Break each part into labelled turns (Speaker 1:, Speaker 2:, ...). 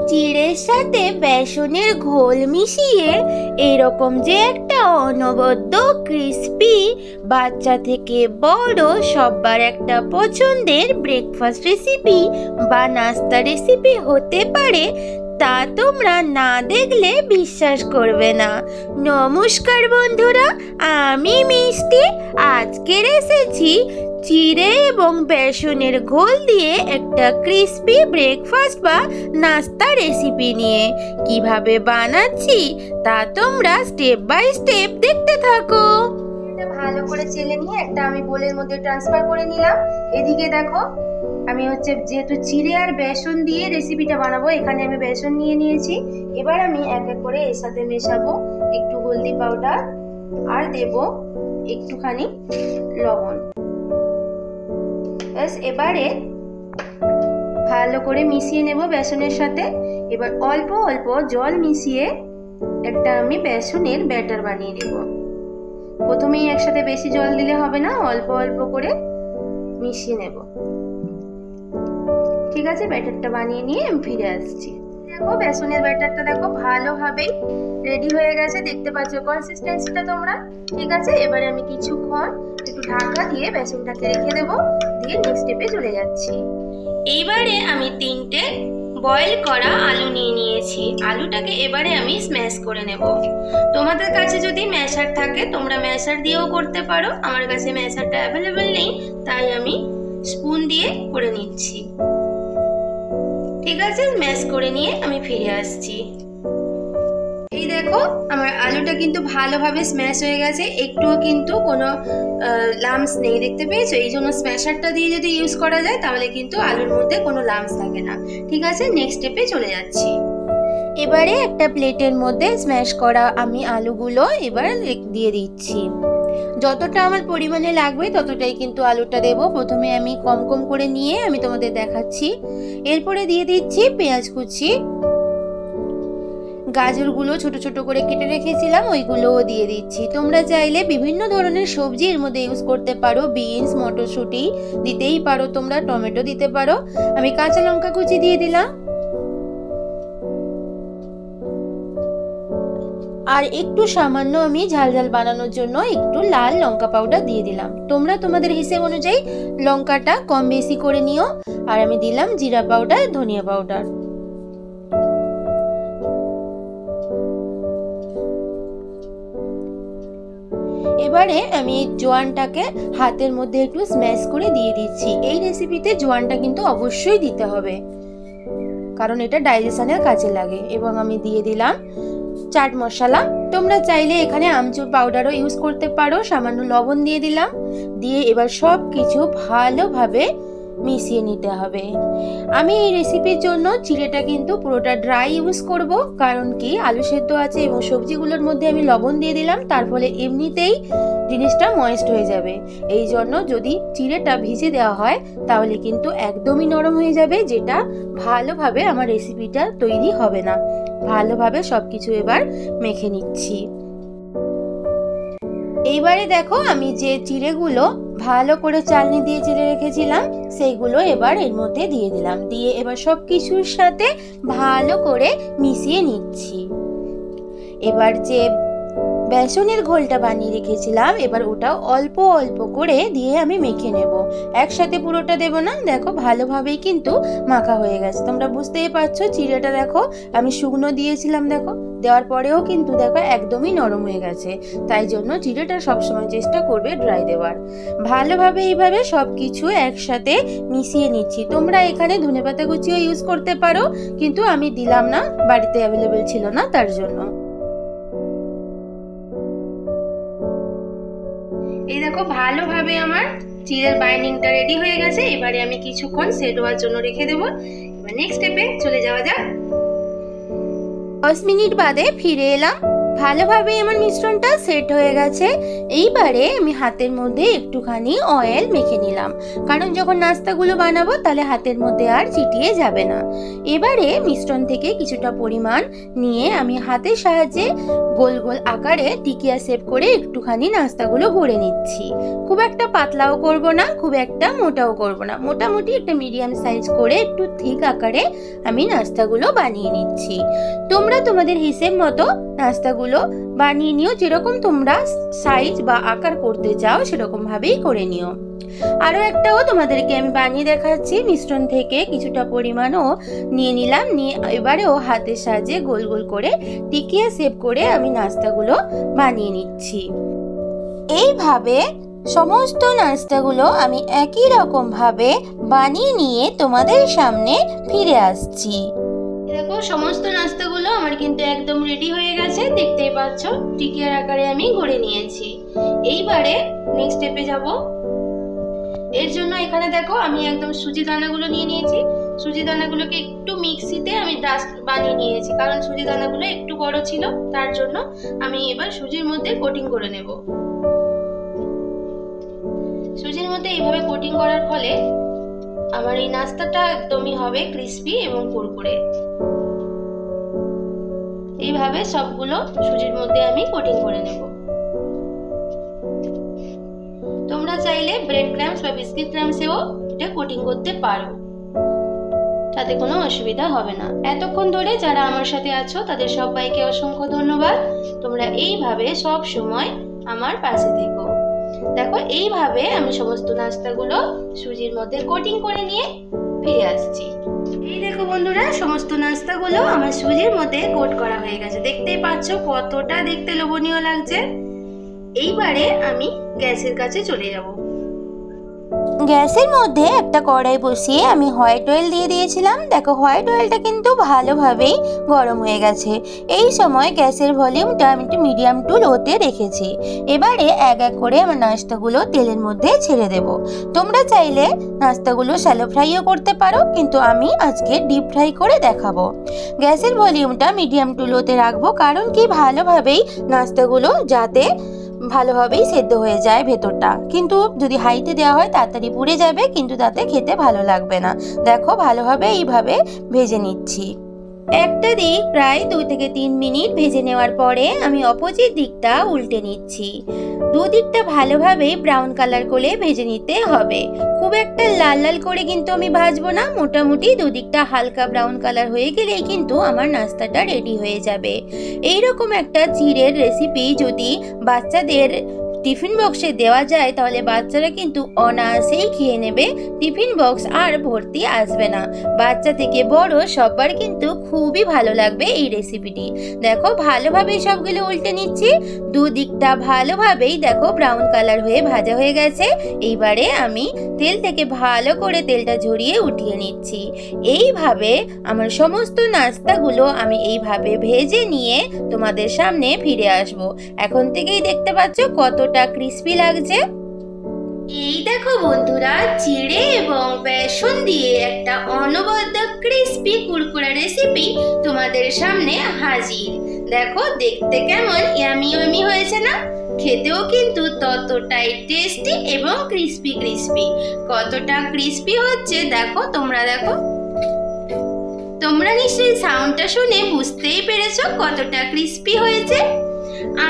Speaker 1: চিড়ের সাথে বেসনের ঘোল মিশিয়ে এরকম যে একটা অনবদ্য ক্রিস্পি বাচ্চা থেকে বড় সবার একটা পছন্দের ব্রেকফাস্ট রেসিপি বা নাস্তা রেসিপি হতে পারে তা তোমরা না দেখলে বিশ্বাস করবে না। নমস্কার বন্ধুরা, আমি মিষ্টি। আজকের এসেছি চিড়ে এবং বেসনের ঘোল দিয়ে একটা ক্রিস্পি ব্রেকফাস্ট বা নাস্তা রেসিপি নিয়ে। কিভাবে বানাচ্ছি তা তোমরা স্টেপ বাই স্টেপ দেখতে থাকো। এটা ভালো করে চেলে নিয়ে একটা আমি বোলের মধ্যে ট্রান্সফার করে নিলাম। এদিকে দেখো, আমি যেহেতু চিড়ে আর বেসন দিয়ে রেসিপিটা বানাবো, এখানে আমি বেসন নিয়ে নিয়েছি। এবার আমি এক এক করে এর সাথে মেশাবো একটু হলদি পাউডার আর দেব একটুখানি লবণ। এবারে ভালো করে মিশিয়ে নেব বেসনের সাথে। এবার অল্প অল্প জল মিশিয়ে একটা আমি বেসনের ব্যাটার বানিয়ে নেব। প্রথমেই একসাথে বেশি জল দিলে হবে না, অল্প অল্প করে মিশিয়ে নেব। ঠিক আছে, ব্যাটারটা বানিয়ে নিয়ে আমি ফিরে আসছি। দেখো বেসনের ব্যাটারটা দেখো ভালোভাবে রেডি হয়ে গেছে, দেখতে পাচ্ছ কনসিস্টেন্সিটা তোমরা। ঠিক আছে, এবারে আমি কিছুক্ষণ একটু ঢাকা দিয়ে বেসনটাকে রেখে দেবো, দিয়ে নেক্সট স্টেপে চলে যাচ্ছি। এইবারে আমি 3টে বয়েল করা আলু নিয়ে নিয়েছি। আলুটাকে এবারে আমি স্ম্যাশ করে নেব। তোমাদের কাছে যদি ম্যাশার থাকে তোমরা ম্যাশার দিয়েও করতে পারো। আমার কাছে ম্যাশারটা অ্যাভেলেবেল নেই, তাই আমি স্পুন দিয়ে করে নিচ্ছি। ঠিক আছে, স্ম্যাশ করে নিয়ে আমি ফিরে আসছি। এই দেখো আমার আলুটা কিন্তু ভালোভাবে স্ম্যাশ হয়ে গেছে, একটুও কিন্তু কোনো লাম্পস নেই, দেখতে পেয়েছো? এই জন্য স্ম্যাশারটা দিয়ে যদি ইউজ করা যায় তাহলে কিন্তু আলুর মধ্যে কোনো লাম্পস থাকে না। ঠিক আছে, নেক্সট স্টেপে চলে যাচ্ছি। এবারে একটা প্লেটের মধ্যে স্ম্যাশ করা আমি আলুগুলো এবার দিয়ে দিচ্ছি। যতটা আমার পরিমাণে লাগবে ততটাই কিন্তু আলুটা দেব। প্রথমে আমি কম কম করে নিয়ে আমি তোমাদের দেখাচ্ছি। এরপরে দিয়ে দিচ্ছি পেঁয়াজ কুচি, গাজরগুলো ছোট ছোট করে কেটে রেখেছিলাম ওইগুলোও দিয়ে দিচ্ছি। তোমরা চাইলে বিভিন্ন ধরনের সবজি এর মধ্যে ইউজ করতে পারো, বিনস, মটরশুঁটি দিতেই পারো, তোমরা টমেটো দিতে পারো। আমি কাঁচা লঙ্কা কুচি দিয়ে দিলাম, আর একটু সামান্য আমি ঝাল ঝাল বানানোর জন্য একটু লাল লঙ্কা পাউডার দিয়ে দিলাম। তোমরা তোমাদের হিসেব অনুযায়ী লঙ্কাটা কম বেশি করে নিও। আর আমি দিলাম জিরা পাউডার, ধনিয়া পাউডার। এবারে আমি জোয়ানটাকে হাতের মধ্যে একটু স্ম্যাশ করে দিয়ে দিচ্ছি। এই রেসিপিতে জোয়ানটা কিন্তু অবশ্যই দিতে হবে, কারণ এটা ডাইজেশনের কাজে লাগে। এবং আমি দিয়ে দিলাম চাট মশলা। তোমরা চাইলে এখানে আমচুর পাউডারও ইউজ করতে পারো। সামান্য লবণ দিয়ে দিলাম, দিয়ে এবার সব কিছু ভালোভাবে মিশিয়ে নিতে হবে। আমি এই রেসিপির জন্য চিড়েটা কিন্তু পুরোটা ড্রাই ইউজ করব, কারণ কি আলু সেদ্ধ আছে এবং সবজিগুলোর মধ্যে আমি লবণ দিয়ে দিলাম, তার ফলে এমনিতেই জিনিসটা ময়েস্ট হয়ে যাবে। এই জন্য যদি চিড়েটা ভিজে দেওয়া হয় তাহলে কিন্তু একদমই নরম হয়ে যাবে, যেটা ভালোভাবে আমার রেসিপিটা তৈরি হবে না। ভালোভাবে সবকিছু এবার মেখে নিচ্ছি। এইবারে দেখো আমি যে চিড়েগুলো ভালো করে চালনি দিয়ে চেড়ে রেখেছিলাম সেইগুলো এবার এর মধ্যে দিয়ে দিলাম। দিয়ে এবার সবকিছুর সাথে ভালো করে মিশিয়ে নিচ্ছি। এবার যে বেসনের ঘোলটা বানিয়ে রেখেছিলাম এবার ওটা অল্প অল্প করে দিয়ে আমি মেখে নেব, একসাথে পুরোটা দেব না। দেখো ভালোভাবেই কিন্তু মাখা হয়ে গেছে, তোমরা বুঝতেই পারছো। চিড়েটা দেখো আমি শুকনো দিয়েছিলাম, দেখো দেওয়ার পরেও কিন্তু দেখো একদমই নরম হয়ে গেছে। তাই জন্য চিড়েটা সবসময় চেষ্টা করবে ড্রাই দেওয়ার। ভালোভাবে এইভাবে সবকিছু একসাথে মিশিয়ে নিচ্ছি। তোমরা এখানে ধনেপাতা কুচিও ইউজ করতে পারো, কিন্তু আমি দিলাম না, বাড়িতে অ্যাভেলেবেল ছিল না তার জন্য। এই দেখো ভালোভাবে আমার চিড়ের বাইন্ডিংটা রেডি হয়ে গেছে। এবারে আমি কিছুক্ষণ সেট হওয়ার জন্য রেখে দেবো। এবার নেক্সট স্টেপে চলে যাওয়া যাক। 10 মিনিট বাদে ফিরে এলাম। ভালোভাবে আমার মিশ্রণটা সেট হয়ে গেছে। এইবারে আমি হাতের মধ্যে একটুখানি অয়েল মেখে নিলাম, কারণ যখন নাস্তাগুলো বানাবো তাহলে হাতের মধ্যে আর চিটিয়ে যাবে না। এবারে মিশ্রণ থেকে কিছুটা পরিমাণ নিয়ে আমি হাতের সাহায্যে গোল গোল আকারে টিকিয়া শেপ করে একটুখানি নাস্তাগুলো গড়ে নিচ্ছি। খুব একটা পাতলাও করব না, খুব একটা মোটাও করব না, মোটামুটি একটা মিডিয়াম সাইজ করে একটু ঠিক আকারে আমি নাস্তাগুলো বানিয়ে নিচ্ছি। তোমরা তোমাদের হিসেব মতো নাস্তাগুলো বানিয়ে নিও, যেরকম তোমরা সাইজ বা আকার করতে চাও সেরকম ভাবেই করে নিও। আরো একটাও তোমাদেরকে আমি বানিয়ে দেখাচ্ছি। মিশ্রণ থেকে কিছুটা পরিমাণও নিয়ে নিলাম, নিয়ে এবারেও হাতের সাহায্যে গোল গোল করে টিকিয়া শেপ করে আমি নাস্তাগুলো বানিয়ে নিচ্ছি। এইভাবে সমস্ত নাস্তাগুলো আমি একই রকম ভাবে বানিয়ে নিয়ে তোমাদের সামনে ফিরে আসছি। দেখো সমস্ত নাস্তাগুলো আমার কিন্তু একদম রেডি হয়ে গেছে, দেখতেই পাচ্ছ টিকিয়ার আকারে আমি গড়ে নিয়েছি। এইবারে নেক্সট স্টেপে যাব। এর জন্য এখানে দেখো আমি একদম সুজি দানাগুলো নিয়ে নিয়েছি। সুজি দানাগুলোকে একটু মিক্সিতে আমি ডাস্ট বানিয়ে নিয়েছি, কারণ সুজি দানাগুলো একটু বড় ছিল, তার জন্য আমি এবার সুজির মধ্যে কোটিং করে নেব। সুজির মধ্যে এইভাবে কোটিং করার ফলে আমার এই নাস্তাটা একদমই হবে ক্রিস্পি এবং কুরকুরে। এইভাবে সবগুলো সুজির মধ্যে আমি কোটিং করে নেব। তোমরা চাইলে ব্রেড ক্রাম্বস বা বিস্কিট ক্রাম্বসেও এটা কোটিং করতে পারো, তাতে কোনো অসুবিধা হবে না। এতক্ষণ ধরে যারা আমার সাথে আছো তাদের সবাইকে অসংখ্য ধন্যবাদ। তোমরা এইভাবে সব সময় আমার পাশে থেকো। দেখো এইভাবে আমি সমস্ত নাস্তাগুলো সুজির মধ্যে কোটিং করে নিয়ে ফিরে আসছি। এই দেখো বন্ধুরা, সমস্ত নাস্তাগুলো আমার সুজির মধ্যে কোট করা হয়ে গেছে। দেখতেই পাচ্ছ কতটা দেখতে লোভনীয় লাগছে। এইবারে আমি গ্যাসের কাছে চলে যাব। গ্যাসের মধ্যে একটা কড়াই বসিয়ে আমি হোয়াইট অয়েল দিয়ে দিয়েছিলাম। দেখো হোয়াইট অয়েলটা কিন্তু ভালোভাবেই গরম হয়ে গেছে। এই সময় গ্যাসের ভলিউমটা আমি একটু মিডিয়াম টু লোতে রেখেছি। এবারে এক এক করে আমার নাস্তাগুলো তেলের মধ্যে ছেড়ে দেব। তোমরা চাইলে নাস্তাগুলো শ্যালো ফ্রাইও করতে পারো, কিন্তু আমি আজকে ডিপ ফ্রাই করে দেখাবো। গ্যাসের ভলিউমটা মিডিয়াম টু লোতে রাখবো, কারণ কি ভালোভাবেই নাস্তাগুলো যাতে ভালোভাবেই সেদ্ধ হয়ে যায় ভেতরটা। কিন্তু যদি হাইতে দেওয়া হয় তাড়াতাড়ি পুড়ে যাবে, কিন্তু তাতে খেতে ভালো লাগবে না। দেখো ভালোভাবে এইভাবে ভেজে নিচ্ছি। একটা দিক প্রায় 2 থেকে 3 মিনিট ভেজে নেওয়ার পরে আমি অপোজিট দিকটা উল্টে নিচ্ছি। দুদিকটা ভালোভাবে ব্রাউন কালার করে ভেজে নিতে হবে। খুব একটা লাল লাল করে কিন্তু আমি ভাজবো না, মোটামুটি দুদিকটা হালকা ব্রাউন কালার হয়ে গেলেই কিন্তু আমার নাস্তাটা রেডি হয়ে যাবে। এইরকম একটা চিড়ের রেসিপি যদি বাচ্চাদের টিফিন বক্সে দেওয়া যায় তাহলে বাচ্চারা কিন্তু অনায়াসেই খেয়ে নেবে। টিফিন বক্স আর ভর্তি আসবে না। বাচ্চা থেকে বড় সবার কিন্তু খুবই ভালো লাগবে এই রেসিপিটি। দেখো ভালোভাবে সবগুলো উল্টে নিচ্ছি। দুদিকটা ভালোভাবেই দেখো ব্রাউন কালার হয়ে ভাজা হয়ে গেছে। এইবারে আমি তেল থেকে ভালো করে তেলটা ঝরিয়ে উঠিয়ে নিচ্ছি। এইভাবে আমার সমস্ত নাস্তাগুলো আমি এইভাবে ভেজে নিয়ে তোমাদের সামনে ফিরে আসব। এখন থেকেই দেখতে পাচ্ছ কতটা ক্রিস্পি লাগছে। এই দেখো বন্ধুরা, চিড়ে এবং বেসন দিয়ে একটা অনবদ্য ক্রিস্পি কুরকুরে রেসিপি তোমাদের সামনে হাজির। দেখো দেখতে কেমন ইয়ামি ইয়ামি হয়েছে না? খেতেও কিন্তু ততটাই টেস্টি এবং ক্রিস্পি ক্রিস্পি। কতটা ক্রিস্পি হচ্ছে দেখো, তোমরা দেখো। তোমরা নিশ্চয়ই সাউন্ডটা শুনে বুঝতেই পেরেছো কতটা ক্রিস্পি হয়েছে।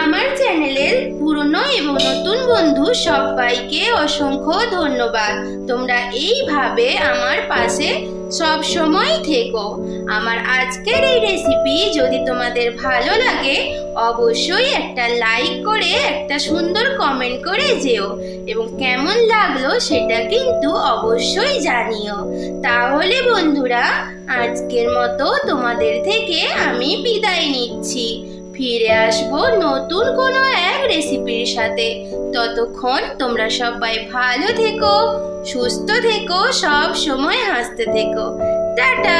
Speaker 1: আমার চ্যানেলের পুরনো এবং নতুন বন্ধু সবাইকে অসংখ্য ধন্যবাদ। তোমরা এইভাবে আমার পাশে সব সময় থেকো। আমার আজকের এই রেসিপি যদি তোমাদের ভালো লাগে অবশ্যই একটা লাইক করে একটা সুন্দর কমেন্ট করে যেও, এবং কেমন লাগলো সেটা কিন্তু অবশ্যই জানিও। তাহলে বন্ধুরা আজকের মতো তোমাদের থেকে আমি বিদায় নিচ্ছি। ফিরে আসবো নতুন কোনো এক রেসিপির সাথে। ততক্ষণ তোমরা সবাই ভালো থেকো, সুস্থ থেকো, সব সময় হাসতে থেকো। টাটা।